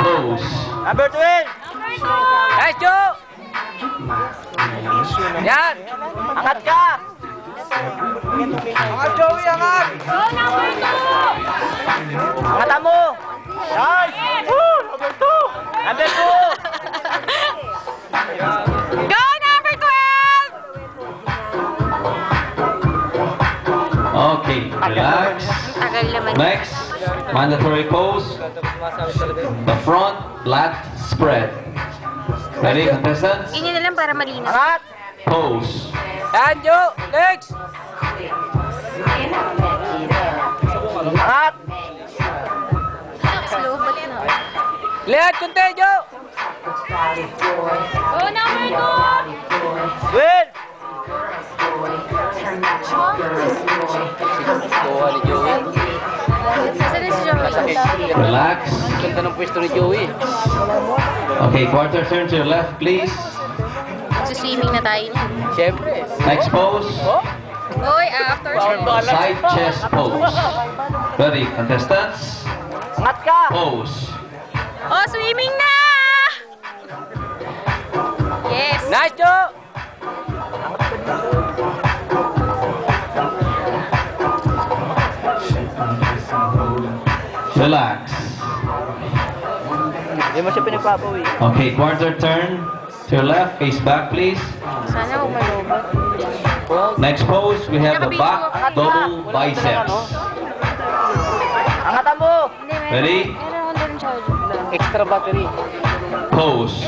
Pose. Number 12. Hey, Joe! Yan! Angat ka. Angat, Joey, angat. Go, number 2! Angatan mo. Nice. Woo! Number 2. Number 2. Go, number 12! Okay, relax. Tagal naman. Next, mandatory pose. The front, lat, spread. Ready, contestants? Ganyan na lang para malinis. Angat. Pose. Yan, Joe! Next! Angat. Slow but na. Lihat, kunti, Joe! Go, number 2! Win. Kuha ni Joey. Saan na si Joey? Relax. Ganda ng pwesto ni Joey. Okay, quarter turn to your left, please. Swimming na tayo niyan. Siyempre. Next pose. Oy, after Side chest pose. Ready, contestants? Angat ka. Pose. Oh, swimming na! Yes. Nice, Joe! Relax. Hindi mo siya pinagpapawi. Okay, quarter turn to your left, face back, please. Sana huwag malobot. Next pose, we have the back double biceps. Angatan mo. Ready? Meron ako doon charger. Extra battery. Pose.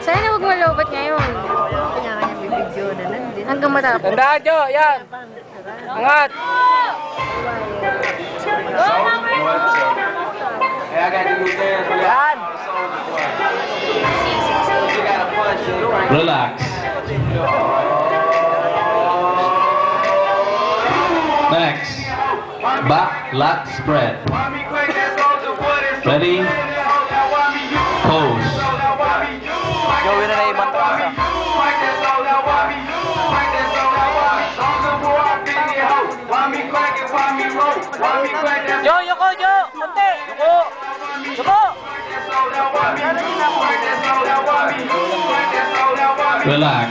Sana huwag malobot ngayon. Hanggang matapos. Tandaan, Joe! Yan! Angat! Yan. Relax. Next, back lat spread. Ready? Pose. Joey na naibang to. Joe, yoko, Joe! Kunti! Yoko! Yoko! Relax.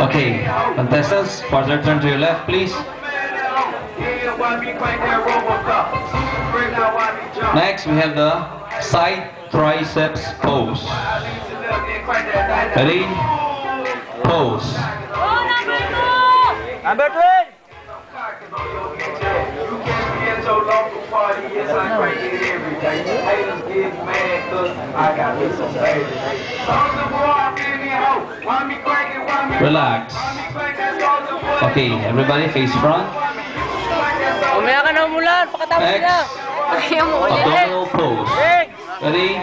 Okay, contestants, quarter turn to your left, please. Next, we have the side triceps pose. Ready? Pose. Go, number 2! Number 12. Relax. Okay, everybody face front. Umaya ka na umulan! Pakatapos Next, na! Kaya mo ulit. abdominal pose. Ready?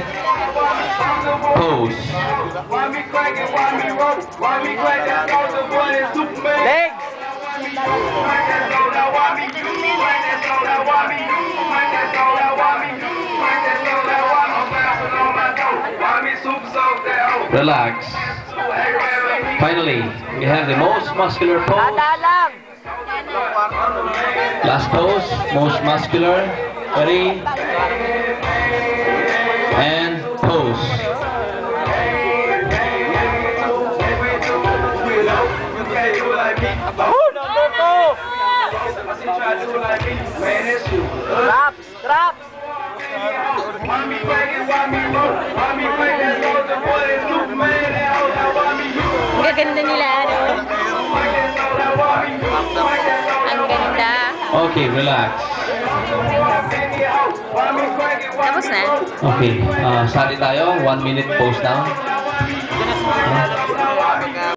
Pose. Legs. Relax. Finally, we have the most muscular pose. Tanda lang. Last pose, most muscular. Ready? And pose. Number 2. Traps. Traps. Ang gaganda nila, ano? Ang ganda. Okay, relax. Tapos na? Okay, sali tayo. 1 minute pose now.